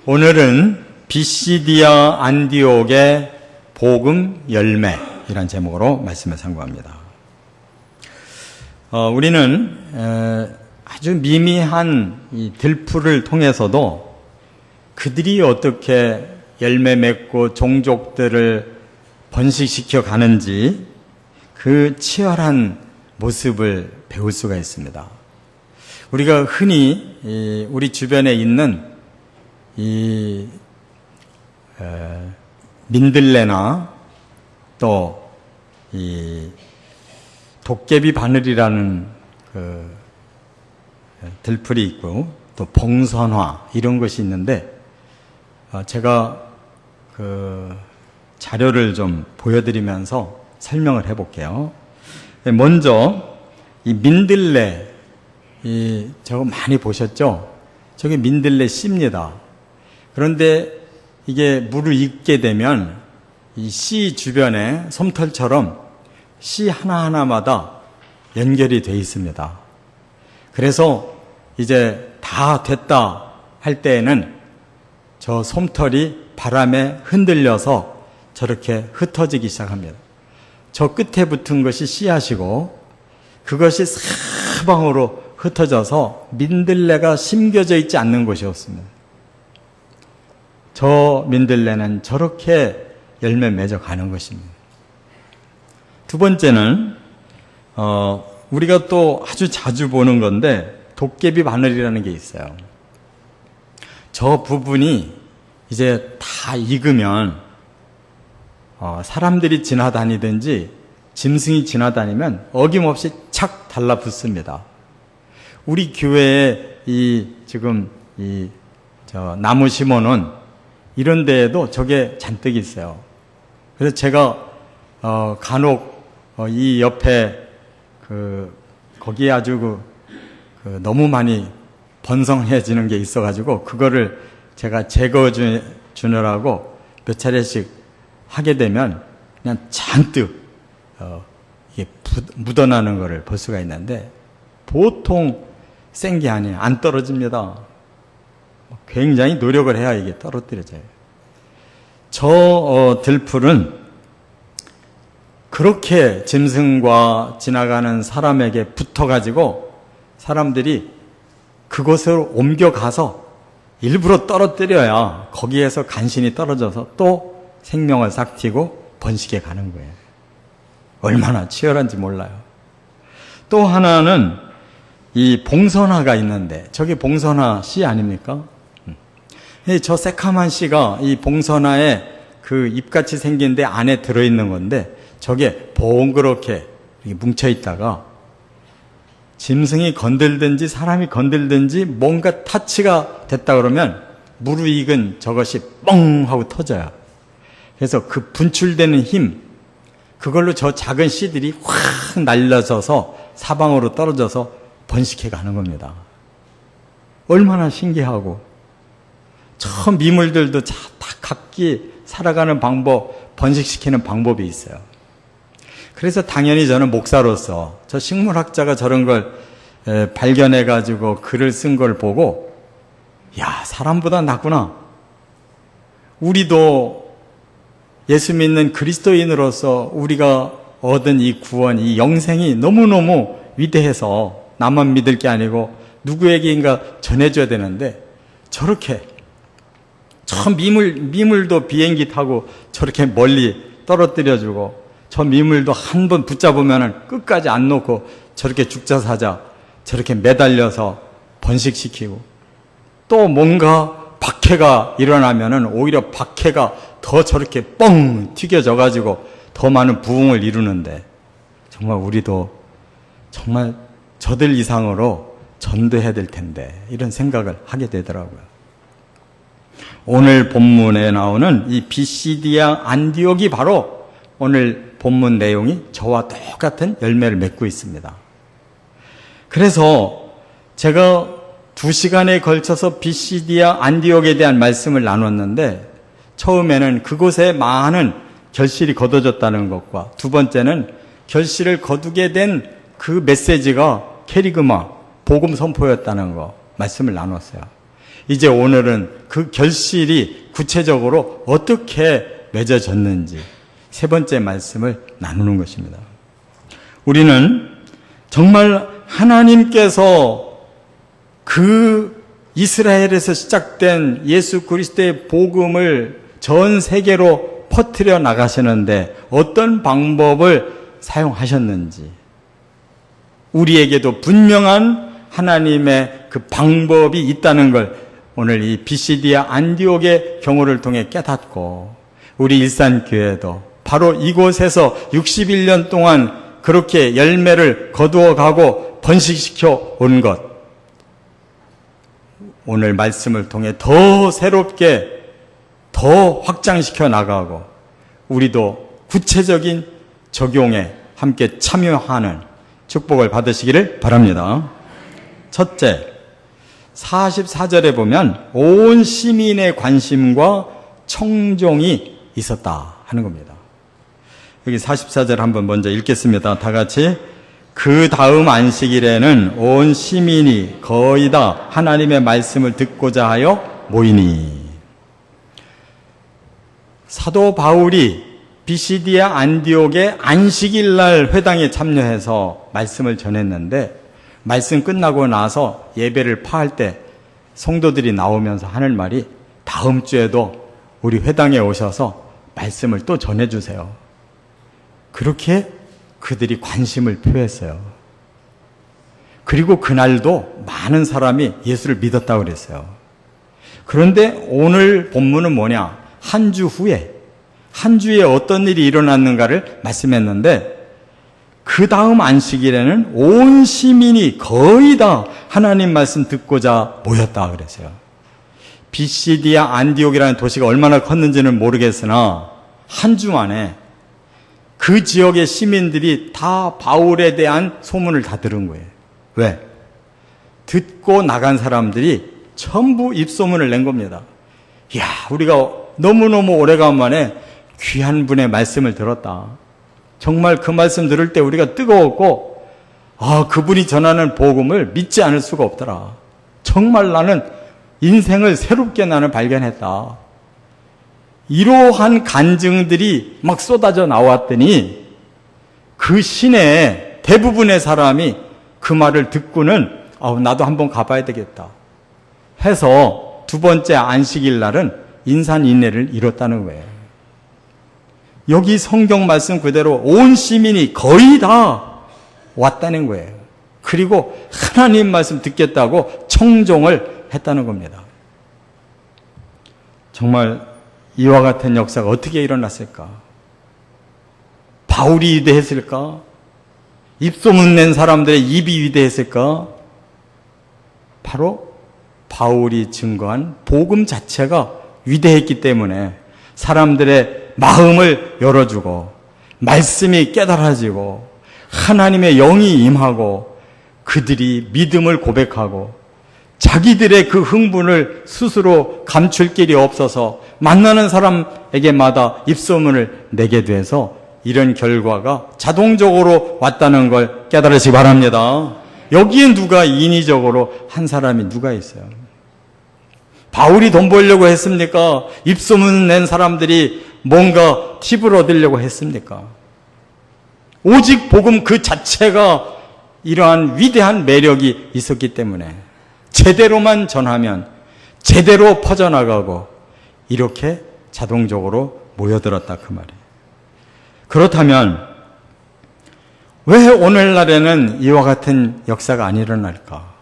오늘은 비시디아 안디옥의 복음 열매이란 제목으로 말씀을 상고합니다. 우리는 아주 미미한 이 들풀을 통해서도 그들이 어떻게 열매 맺고 종족들을 번식시켜 가는지 그 치열한 모습을 배울 수가 있습니다. 우리가 흔히 우리 주변에 있는 이 민들레나 또 이 도깨비 바늘이라는 그 들풀이 있고 또 봉선화 이런 것이 있는데 제가 그 자료를 좀 보여드리면서 설명을 해볼게요. 먼저 이 민들레 저거 많이 보셨죠? 저게 민들레 씨입니다. 그런데 이게 물을 익게 되면 이 씨 주변에 솜털처럼 씨 하나하나마다 연결이 되어 있습니다. 그래서 이제 다 됐다 할 때에는 저 솜털이 바람에 흔들려서 저렇게 흩어지기 시작합니다. 저 끝에 붙은 것이 씨앗이고 그것이 사방으로 흩어져서 민들레가 심겨져 있지 않는 곳이 없습니다. 저 민들레는 저렇게 열매 맺어 가는 것입니다. 두 번째는 우리가 또 아주 자주 보는 건데 도깨비 바늘이라는 게 있어요. 저 부분이 이제 다 익으면 사람들이 지나다니든지 짐승이 지나다니면 어김없이 착 달라붙습니다. 우리 교회에 지금 저 나무 심어놓은 이런 데에도 저게 잔뜩 있어요. 그래서 제가 간혹 이 옆에 거기에 아주 너무 많이 번성해지는 게 있어가지고 그거를 제가 제거해 주느라고 몇 차례씩 하게 되면 그냥 잔뜩 이게 묻어나는 거를 볼 수가 있는데 보통 센 게 아니에요. 안 떨어집니다. 굉장히 노력을 해야 이게 떨어뜨려져요. 저 들풀은 그렇게 짐승과 지나가는 사람에게 붙어가지고 사람들이 그곳으로 옮겨가서 일부러 떨어뜨려야 거기에서 간신히 떨어져서 또 생명을 삭히고 번식해 가는 거예요. 얼마나 치열한지 몰라요. 또 하나는 이 봉선화가 있는데 저게 봉선화 씨 아닙니까? 저 새카만 씨가 이 봉선화에 그 잎같이 생긴 데 안에 들어있는 건데 저게 봉그렇게 뭉쳐있다가 짐승이 건들든지 사람이 건들든지 뭔가 타치가 됐다 그러면 무르익은 저것이 뻥 하고 터져요. 그래서 그 분출되는 힘 그걸로 저 작은 씨들이 확 날려져서 사방으로 떨어져서 번식해 가는 겁니다. 얼마나 신기하고 저 미물들도 다 각기 살아가는 방법, 번식시키는 방법이 있어요. 그래서 당연히 저는 목사로서 저 식물학자가 저런 걸 발견해가지고 글을 쓴 걸 보고 야, 사람보다 낫구나. 우리도 예수 믿는 그리스도인으로서 우리가 얻은 이 구원, 이 영생이 너무너무 위대해서 나만 믿을 게 아니고 누구에게인가 전해줘야 되는데 저렇게 저 미물도 비행기 타고 저렇게 멀리 떨어뜨려주고 저 미물도 한 번 붙잡으면 끝까지 안 놓고 저렇게 죽자 사자 저렇게 매달려서 번식시키고 또 뭔가 박해가 일어나면은 오히려 박해가 더 저렇게 뻥 튀겨져 가지고 더 많은 부흥을 이루는데 정말 우리도 정말 저들 이상으로 전도해야 될 텐데 이런 생각을 하게 되더라고요. 오늘 본문에 나오는 이 비시디아 안디옥이 바로 오늘 본문 내용이 저와 똑같은 열매를 맺고 있습니다. 그래서 제가 2시간에 걸쳐서 비시디아 안디옥에 대한 말씀을 나눴는데 처음에는 그곳에 많은 결실이 거둬졌다는 것과 두 번째는 결실을 거두게 된 그 메시지가 캐리그마 복음 선포였다는 거 말씀을 나눴어요. 이제 오늘은 그 결실이 구체적으로 어떻게 맺어졌는지 세 번째 말씀을 나누는 것입니다. 우리는 정말 하나님께서 그 이스라엘에서 시작된 예수 그리스도의 복음을 전 세계로 퍼뜨려 나가시는데 어떤 방법을 사용하셨는지, 우리에게도 분명한 하나님의 그 방법이 있다는 걸 오늘 이 비시디아 안디옥의 경우를 통해 깨닫고, 우리 일산교회도 바로 이곳에서 61년 동안 그렇게 열매를 거두어가고 번식시켜 온 것, 오늘 말씀을 통해 더 새롭게 더 확장시켜 나가고 우리도 구체적인 적용에 함께 참여하는 축복을 받으시기를 바랍니다. 첫째, 44절에 보면 온 시민의 관심과 청종이 있었다 하는 겁니다. 여기 44절 한번 먼저 읽겠습니다. 다 같이. 그 다음 안식일에는 온 시민이 거의 다 하나님의 말씀을 듣고자 하여 모이니. 사도 바울이 비시디아 안디옥의 안식일날 회당에 참여해서 말씀을 전했는데, 말씀 끝나고 나서 예배를 파할 때 성도들이 나오면서 하는 말이, 다음 주에도 우리 회당에 오셔서 말씀을 또 전해주세요. 그렇게 그들이 관심을 표했어요. 그리고 그날도 많은 사람이 예수를 믿었다고 그랬어요. 그런데 오늘 본문은 뭐냐? 한 주 후에, 한 주에 어떤 일이 일어났는가를 말씀했는데, 그 다음 안식일에는 온 시민이 거의 다 하나님 말씀 듣고자 모였다 그랬어요. 비시디아 안디옥이라는 도시가 얼마나 컸는지는 모르겠으나 한 주 만에 그 지역의 시민들이 다 바울에 대한 소문을 다 들은 거예요. 왜? 듣고 나간 사람들이 전부 입소문을 낸 겁니다. 이야, 우리가 너무너무 오래간만에 귀한 분의 말씀을 들었다. 정말 그 말씀 들을 때 우리가 뜨거웠고, 그분이 전하는 복음을 믿지 않을 수가 없더라. 정말 나는 인생을 새롭게 나는 발견했다. 이러한 간증들이 막 쏟아져 나왔더니 그 시내에 대부분의 사람이 그 말을 듣고는 나도 한번 가봐야 되겠다 해서 두 번째 안식일 날은 인산인해를 이뤘다는 거예요. 여기 성경 말씀 그대로 온 시민이 거의 다 왔다는 거예요. 그리고 하나님 말씀 듣겠다고 청종을 했다는 겁니다. 정말 이와 같은 역사가 어떻게 일어났을까? 바울이 위대했을까? 입소문 낸 사람들의 입이 위대했을까? 바로 바울이 증거한 복음 자체가 위대했기 때문에 사람들의 마음을 열어주고 말씀이 깨달아지고 하나님의 영이 임하고 그들이 믿음을 고백하고 자기들의 그 흥분을 스스로 감출 길이 없어서 만나는 사람에게마다 입소문을 내게 돼서 이런 결과가 자동적으로 왔다는 걸 깨달으시기 바랍니다. 여기에 누가 인위적으로 한 사람이 누가 있어요? 바울이 돈 벌려고 했습니까? 입소문 낸 사람들이 뭔가 팁을 얻으려고 했습니까? 오직 복음 그 자체가 이러한 위대한 매력이 있었기 때문에 제대로만 전하면 제대로 퍼져나가고 이렇게 자동적으로 모여들었다 그 말이에요. 그렇다면 왜 오늘날에는 이와 같은 역사가 안 일어날까?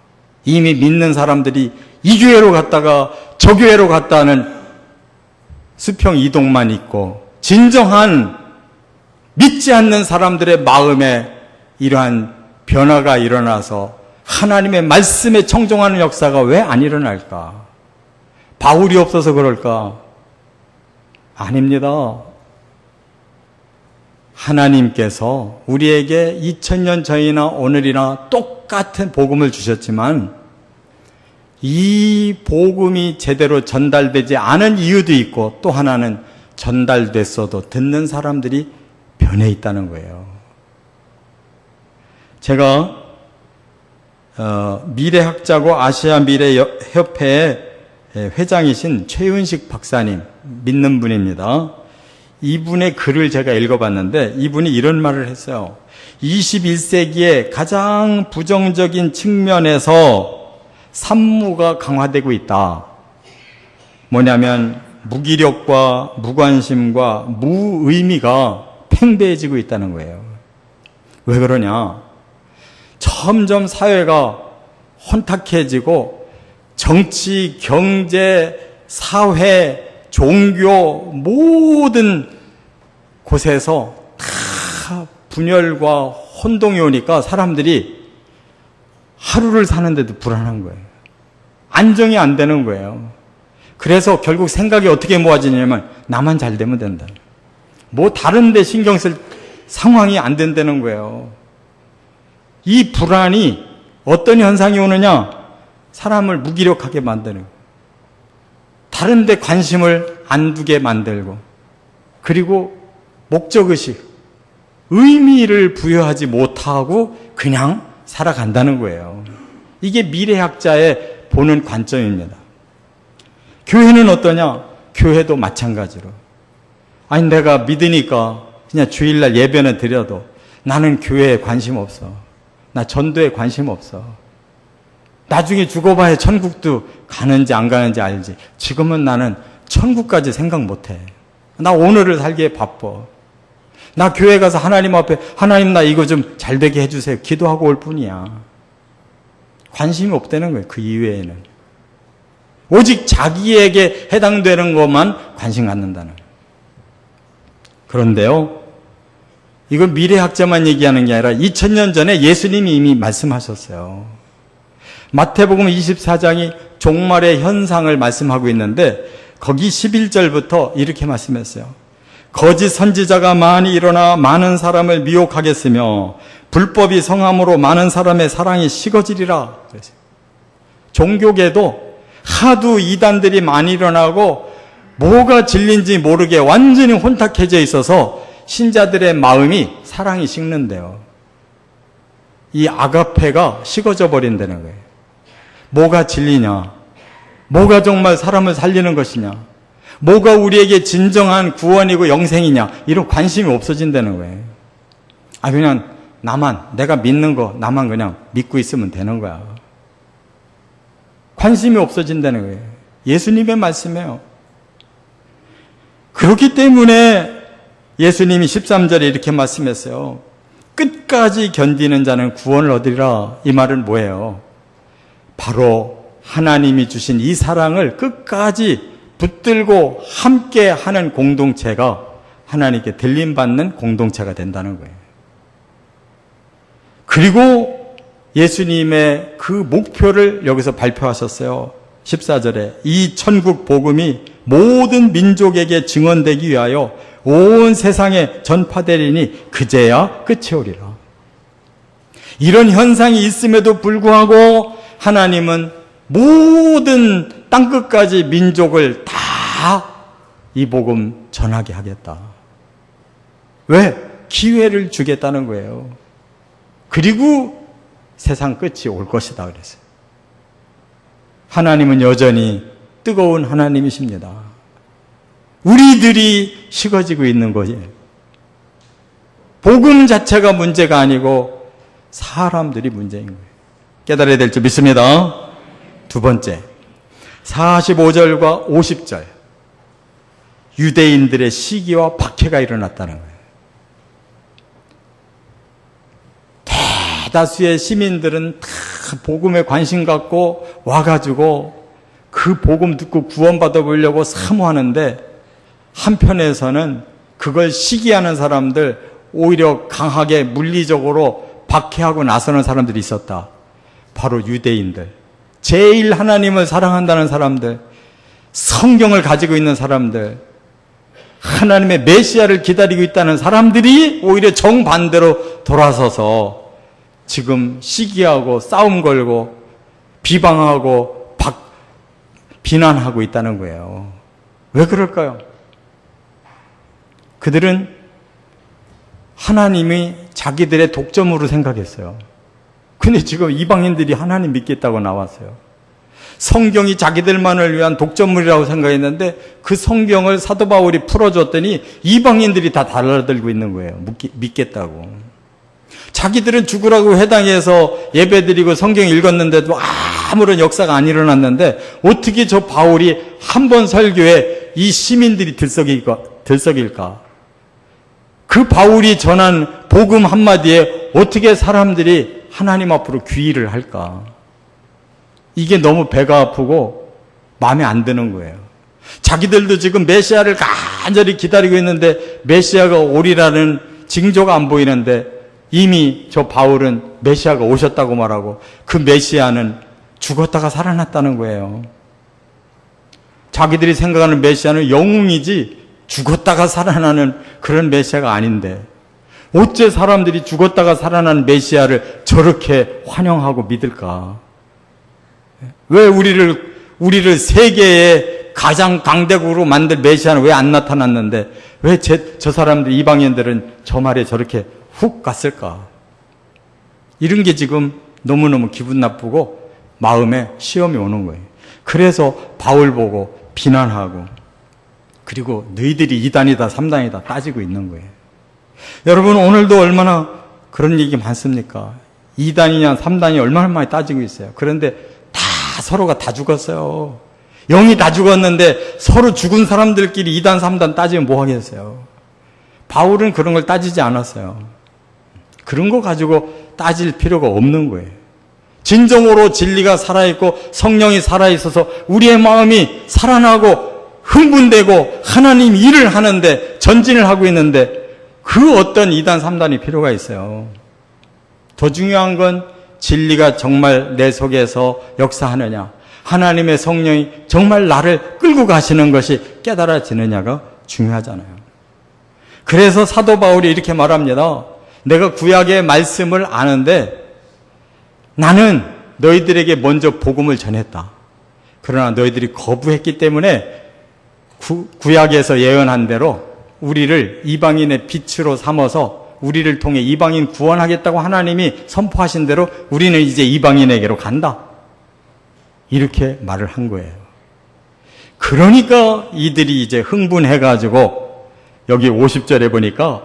이미 믿는 사람들이 이 교회로 갔다가 저 교회로 갔다는 수평 이동만 있고 진정한 믿지 않는 사람들의 마음에 이러한 변화가 일어나서 하나님의 말씀에 청종하는 역사가 왜 안 일어날까? 바울이 없어서 그럴까? 아닙니다. 하나님께서 우리에게 2000년 전이나 오늘이나 똑같은 복음을 주셨지만 이 복음이 제대로 전달되지 않은 이유도 있고 또 하나는 전달됐어도 듣는 사람들이 변해 있다는 거예요. 제가 미래학자고 아시아 미래협회에 회장이신 최윤식 박사님, 믿는 분입니다. 이분의 글을 제가 읽어봤는데 이분이 이런 말을 했어요. 21세기의 가장 부정적인 측면에서 산무가 강화되고 있다. 뭐냐면 무기력과 무관심과 무의미가 팽배해지고 있다는 거예요. 왜 그러냐? 점점 사회가 혼탁해지고 정치, 경제, 사회, 종교 모든 곳에서 다 분열과 혼동이 오니까 사람들이 하루를 사는데도 불안한 거예요. 안정이 안 되는 거예요. 그래서 결국 생각이 어떻게 모아지냐면 나만 잘 되면 된다. 뭐 다른 데 신경 쓸 상황이 안 된다는 거예요. 이 불안이 어떤 현상이 오느냐? 사람을 무기력하게 만드는 거예요. 다른 데 관심을 안 두게 만들고, 그리고 목적의식, 의미를 부여하지 못하고 그냥 살아간다는 거예요. 이게 미래학자의 보는 관점입니다. 교회는 어떠냐? 교회도 마찬가지로. 아니, 내가 믿으니까 그냥 주일날 예배는 드려도 나는 교회에 관심 없어. 나 전도에 관심 없어. 나중에 죽어봐야 천국도 가는지 안 가는지 알지. 지금은 나는 천국까지 생각 못해. 나 오늘을 살기에 바빠. 나 교회 가서 하나님 앞에 하나님 나 이거 좀 잘 되게 해주세요. 기도하고 올 뿐이야. 관심이 없다는 거예요. 그 이외에는. 오직 자기에게 해당되는 것만 관심 갖는다는 거예요. 그런데요, 이건 미래학자만 얘기하는 게 아니라 2000년 전에 예수님이 이미 말씀하셨어요. 마태복음 24장이 종말의 현상을 말씀하고 있는데 거기 11절부터 이렇게 말씀했어요. 거짓 선지자가 많이 일어나 많은 사람을 미혹하겠으며 불법이 성함으로 많은 사람의 사랑이 식어지리라. 종교계도 하도 이단들이 많이 일어나고 뭐가 진리인지 모르게 완전히 혼탁해져 있어서 신자들의 마음이 사랑이 식는데요. 이 아가페가 식어져 버린다는 거예요. 뭐가 진리냐? 뭐가 정말 사람을 살리는 것이냐? 뭐가 우리에게 진정한 구원이고 영생이냐? 이런 관심이 없어진다는 거예요. 그냥 내가 믿는 거 나만 그냥 믿고 있으면 되는 거야. 관심이 없어진다는 거예요. 예수님의 말씀이에요. 그렇기 때문에 예수님이 13절에 이렇게 말씀했어요. 끝까지 견디는 자는 구원을 얻으리라. 이 말은 뭐예요? 바로 하나님이 주신 이 사랑을 끝까지 붙들고 함께 하는 공동체가 하나님께 들림받는 공동체가 된다는 거예요. 그리고 예수님의 그 목표를 여기서 발표하셨어요. 14절에 이 천국 복음이 모든 민족에게 증언되기 위하여 온 세상에 전파되리니 그제야 끝이 오리라. 이런 현상이 있음에도 불구하고 하나님은 모든 땅끝까지 민족을 다 이 복음 전하게 하겠다. 왜? 기회를 주겠다는 거예요. 그리고 세상 끝이 올 것이다 그랬어요. 하나님은 여전히 뜨거운 하나님이십니다. 우리들이 식어지고 있는 거예요. 복음 자체가 문제가 아니고 사람들이 문제인 거예요. 깨달아야 될 줄 믿습니다. 두 번째, 45절과 50절. 유대인들의 시기와 박해가 일어났다는 거예요. 대다수의 시민들은 다 복음에 관심 갖고 와가지고 그 복음 듣고 구원받아 보려고 사모하는데 한편에서는 그걸 시기하는 사람들, 오히려 강하게 물리적으로 박해하고 나서는 사람들이 있었다. 바로 유대인들. 제일 하나님을 사랑한다는 사람들, 성경을 가지고 있는 사람들, 하나님의 메시아를 기다리고 있다는 사람들이 오히려 정반대로 돌아서서 지금 시기하고 싸움 걸고 비방하고 비난하고 있다는 거예요. 왜 그럴까요? 그들은 하나님이 자기들의 독점으로 생각했어요. 근데 지금 이방인들이 하나님 믿겠다고 나왔어요. 성경이 자기들만을 위한 독점물이라고 생각했는데 그 성경을 사도 바울이 풀어줬더니 이방인들이 다 달라들고 있는 거예요. 믿겠다고. 자기들은 죽으라고 회당에서 예배드리고 성경 읽었는데도 아무런 역사가 안 일어났는데 어떻게 저 바울이 한 번 설교에 이 시민들이 들썩일까? 그 바울이 전한 복음 한마디에 어떻게 사람들이 하나님 앞으로 귀의를 할까? 이게 너무 배가 아프고 마음에 안 드는 거예요. 자기들도 지금 메시아를 간절히 기다리고 있는데 메시아가 오리라는 징조가 안 보이는데 이미 저 바울은 메시아가 오셨다고 말하고 그 메시아는 죽었다가 살아났다는 거예요. 자기들이 생각하는 메시아는 영웅이지 죽었다가 살아나는 그런 메시아가 아닌데 어째 사람들이 죽었다가 살아난 메시아를 저렇게 환영하고 믿을까? 왜 우리를 세계의 가장 강대국으로 만들 메시아는 왜 안 나타났는데 왜 저 사람들 이방인들은 저 말에 저렇게 훅 갔을까? 이런 게 지금 너무너무 기분 나쁘고 마음에 시험이 오는 거예요. 그래서 바울 보고 비난하고 그리고 너희들이 2단이다 3단이다 따지고 있는 거예요. 여러분 오늘도 얼마나 그런 얘기 많습니까? 2단이냐 3단이 얼마나 많이 따지고 있어요. 그런데 다 서로가 다 죽었어요. 영이 다 죽었는데 서로 죽은 사람들끼리 2단 3단 따지면 뭐 하겠어요. 바울은 그런 걸 따지지 않았어요. 그런 거 가지고 따질 필요가 없는 거예요. 진정으로 진리가 살아있고 성령이 살아있어서 우리의 마음이 살아나고 흥분되고 하나님 일을 하는데 전진을 하고 있는데 그 어떤 2단 3단이 필요가 있어요. 더 중요한 건 진리가 정말 내 속에서 역사하느냐, 하나님의 성령이 정말 나를 끌고 가시는 것이 깨달아지느냐가 중요하잖아요. 그래서 사도 바울이 이렇게 말합니다. 내가 구약의 말씀을 아는데 나는 너희들에게 먼저 복음을 전했다. 그러나 너희들이 거부했기 때문에 구약에서 예언한 대로 우리를 이방인의 빛으로 삼아서 우리를 통해 이방인 구원하겠다고 하나님이 선포하신 대로 우리는 이제 이방인에게로 간다. 이렇게 말을 한 거예요. 그러니까 이들이 이제 흥분해가지고 여기 50절에 보니까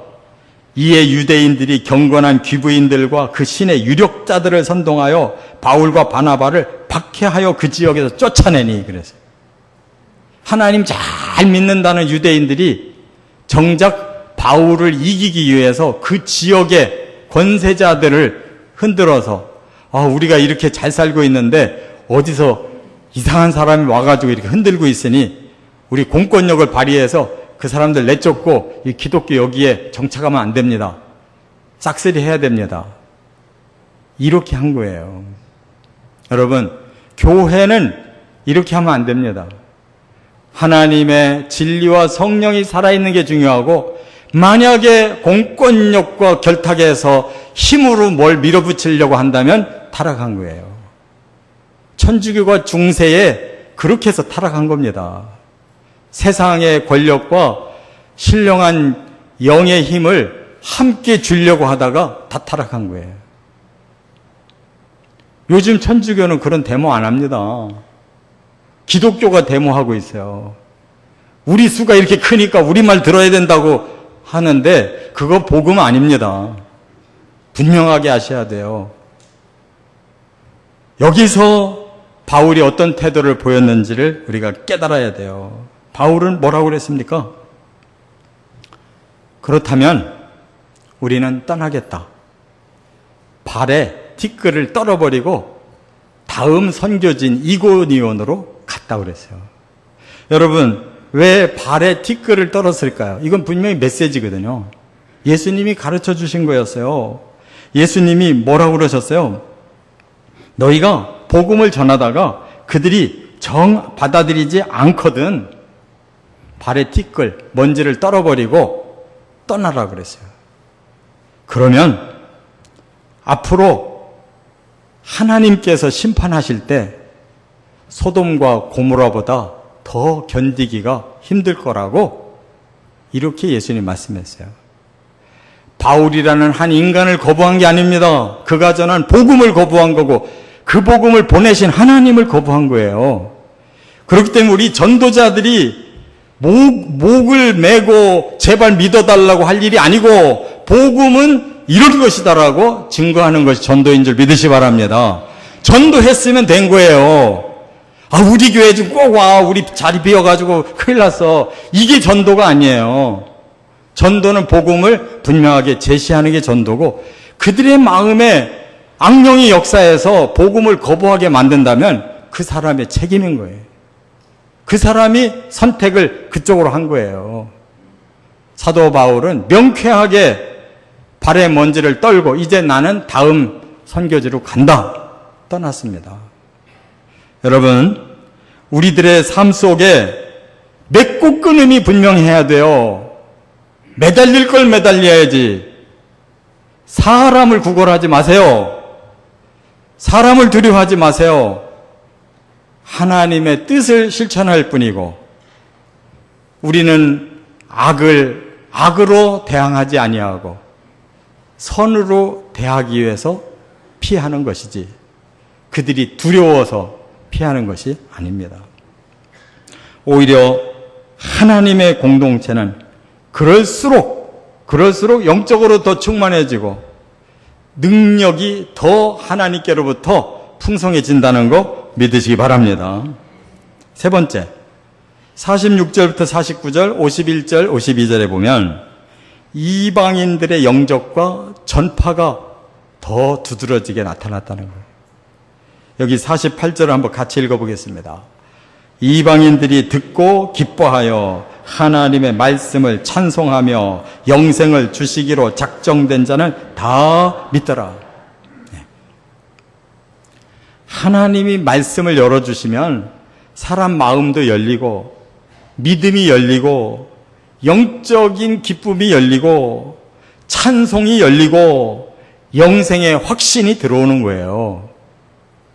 이에 유대인들이 경건한 귀부인들과 그 신의 유력자들을 선동하여 바울과 바나바를 박해하여 그 지역에서 쫓아내니 그래서 하나님 잘 믿는다는 유대인들이 정작 바울을 이기기 위해서 그 지역의 권세자들을 흔들어서 우리가 이렇게 잘 살고 있는데 어디서 이상한 사람이 와가지고 이렇게 흔들고 있으니 우리 공권력을 발휘해서 그 사람들 내쫓고 이 기독교 여기에 정착하면 안 됩니다. 싹쓸이 해야 됩니다. 이렇게 한 거예요. 여러분, 교회는 이렇게 하면 안 됩니다. 하나님의 진리와 성령이 살아있는 게 중요하고 만약에 공권력과 결탁해서 힘으로 뭘 밀어붙이려고 한다면 타락한 거예요. 천주교가 중세에 그렇게 해서 타락한 겁니다. 세상의 권력과 신령한 영의 힘을 함께 주려고 하다가 다 타락한 거예요. 요즘 천주교는 그런 데모 안 합니다. 기독교가 데모하고 있어요. 우리 수가 이렇게 크니까 우리 말 들어야 된다고 하는데 그거 복음 아닙니다. 분명하게 아셔야 돼요. 여기서 바울이 어떤 태도를 보였는지를 우리가 깨달아야 돼요. 바울은 뭐라고 그랬습니까? 그렇다면 우리는 떠나겠다. 발에 티끌을 떨어버리고 다음 선교진 이고니온으로 갔다 그랬어요. 여러분, 왜 발에 티끌을 떨었을까요? 이건 분명히 메시지거든요. 예수님이 가르쳐 주신 거였어요. 예수님이 뭐라고 그러셨어요? 너희가 복음을 전하다가 그들이 받아들이지 않거든 발에 티끌, 먼지를 떨어버리고 떠나라 그랬어요. 그러면 앞으로 하나님께서 심판하실 때 소돔과 고모라보다 더 견디기가 힘들 거라고 이렇게 예수님 말씀했어요. 바울이라는 한 인간을 거부한 게 아닙니다. 그가 전한 복음을 거부한 거고 그 복음을 보내신 하나님을 거부한 거예요. 그렇기 때문에 우리 전도자들이 목을 메고 제발 믿어달라고 할 일이 아니고 복음은 이럴 것이다라고 증거하는 것이 전도인 줄 믿으시 바랍니다. 전도했으면 된 거예요. 아, 우리 교회 좀 꼭 와. 우리 자리 비어가지고 큰일 났어. 이게 전도가 아니에요. 전도는 복음을 분명하게 제시하는 게 전도고, 그들의 마음에 악령이 역사해서 복음을 거부하게 만든다면 그 사람의 책임인 거예요. 그 사람이 선택을 그쪽으로 한 거예요. 사도 바울은 명쾌하게 발의 먼지를 떨고 이제 나는 다음 선교지로 간다. 떠났습니다. 여러분, 우리들의 삶 속에 맺고 끊음이 분명해야 돼요. 매달릴 걸 매달려야지. 사람을 구걸하지 마세요. 사람을 두려워하지 마세요. 하나님의 뜻을 실천할 뿐이고, 우리는 악을 악으로 대항하지 아니하고 선으로 대하기 위해서 피하는 것이지, 그들이 두려워서 피하는 것이 아닙니다. 오히려 하나님의 공동체는 그럴수록 영적으로 더 충만해지고 능력이 더 하나님께로부터 풍성해진다는 거 믿으시기 바랍니다. 세 번째, 46절부터 49절, 51절, 52절에 보면 이방인들의 영접과 전파가 더 두드러지게 나타났다는 거예요. 여기 48절을 한번 같이 읽어보겠습니다. 이방인들이 듣고 기뻐하여 하나님의 말씀을 찬송하며 영생을 주시기로 작정된 자는 다 믿더라. 하나님이 말씀을 열어주시면 사람 마음도 열리고 믿음이 열리고 영적인 기쁨이 열리고 찬송이 열리고 영생의 확신이 들어오는 거예요.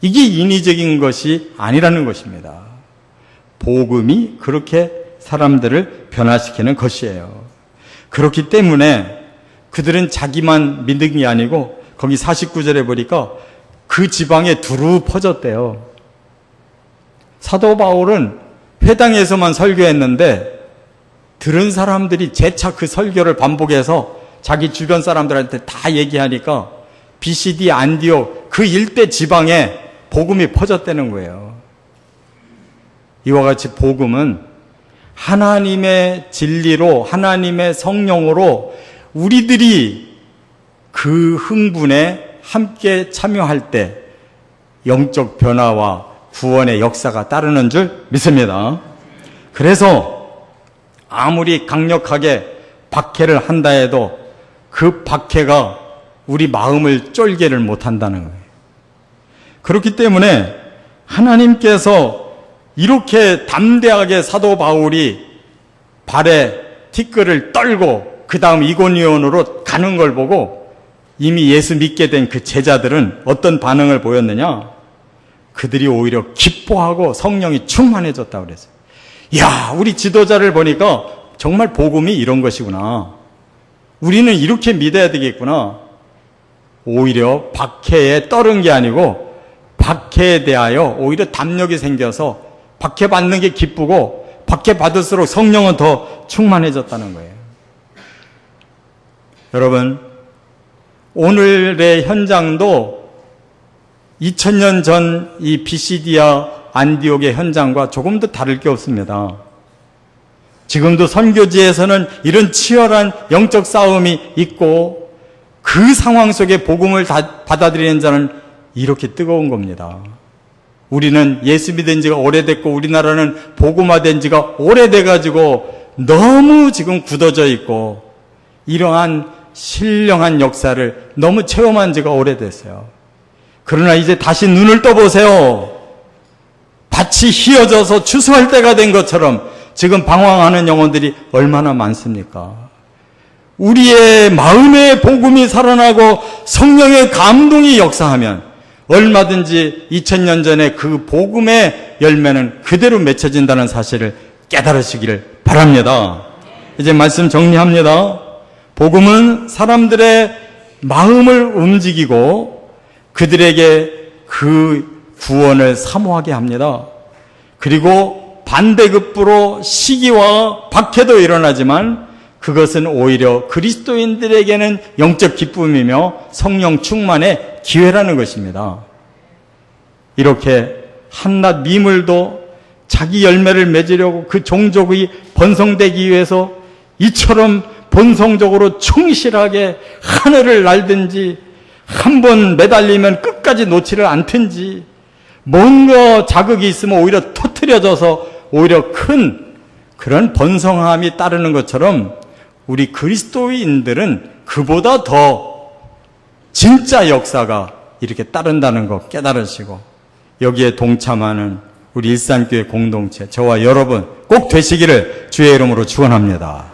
이게 인위적인 것이 아니라는 것입니다. 복음이 그렇게 사람들을 변화시키는 것이에요. 그렇기 때문에 그들은 자기만 믿는 게 아니고 거기 49절에 보니까 그 지방에 두루 퍼졌대요. 사도 바울은 회당에서만 설교했는데 들은 사람들이 재차 그 설교를 반복해서 자기 주변 사람들한테 다 얘기하니까 BCD 안디옥 그 일대 지방에 복음이 퍼졌다는 거예요. 이와 같이 복음은 하나님의 진리로, 하나님의 성령으로 우리들이 그 흥분에 함께 참여할 때 영적 변화와 구원의 역사가 따르는 줄 믿습니다. 그래서 아무리 강력하게 박해를 한다 해도 그 박해가 우리 마음을 쫄게를 못한다는 거예요. 그렇기 때문에 하나님께서 이렇게 담대하게 사도 바울이 발에 티끌을 떨고 그 다음 이고니온으로 가는 걸 보고 이미 예수 믿게 된 그 제자들은 어떤 반응을 보였느냐? 그들이 오히려 기뻐하고 성령이 충만해졌다고 그랬어요. 이야, 우리 지도자를 보니까 정말 복음이 이런 것이구나. 우리는 이렇게 믿어야 되겠구나. 오히려 박해에 떨은 게 아니고 박해에 대하여 오히려 담력이 생겨서 박해받는 게 기쁘고 박해받을수록 성령은 더 충만해졌다는 거예요. 여러분, 오늘의 현장도 2000년 전 이 비시디아 안디옥의 현장과 조금도 다를 게 없습니다. 지금도 선교지에서는 이런 치열한 영적 싸움이 있고 그 상황 속에 복음을 받아들이는 자는 이렇게 뜨거운 겁니다. 우리는 예수 믿은 지가 오래됐고 우리나라는 복음화된 지가 오래돼가지고 너무 지금 굳어져 있고 이러한 신령한 역사를 너무 체험한 지가 오래됐어요. 그러나 이제 다시 눈을 떠보세요. 밭이 휘어져서 추수할 때가 된 것처럼 지금 방황하는 영혼들이 얼마나 많습니까? 우리의 마음의 복음이 살아나고 성령의 감동이 역사하면 얼마든지 2000년 전에 그 복음의 열매는 그대로 맺혀진다는 사실을 깨달으시기를 바랍니다. 이제 말씀 정리합니다. 복음은 사람들의 마음을 움직이고 그들에게 그 구원을 사모하게 합니다. 그리고 반대급부로 시기와 박해도 일어나지만 그것은 오히려 그리스도인들에게는 영적 기쁨이며 성령 충만의 기회라는 것입니다. 이렇게 한낱 미물도 자기 열매를 맺으려고 그 종족이 번성되기 위해서 이처럼 본성적으로 충실하게 하늘을 날든지 한 번 매달리면 끝까지 놓지를 않든지 뭔가 자극이 있으면 오히려 터트려져서 오히려 큰 그런 번성함이 따르는 것처럼 우리 그리스도인들은 그보다 더 진짜 역사가 이렇게 따른다는 거 깨달으시고 여기에 동참하는 우리 일산교회 공동체 저와 여러분 꼭 되시기를 주의 이름으로 축원합니다.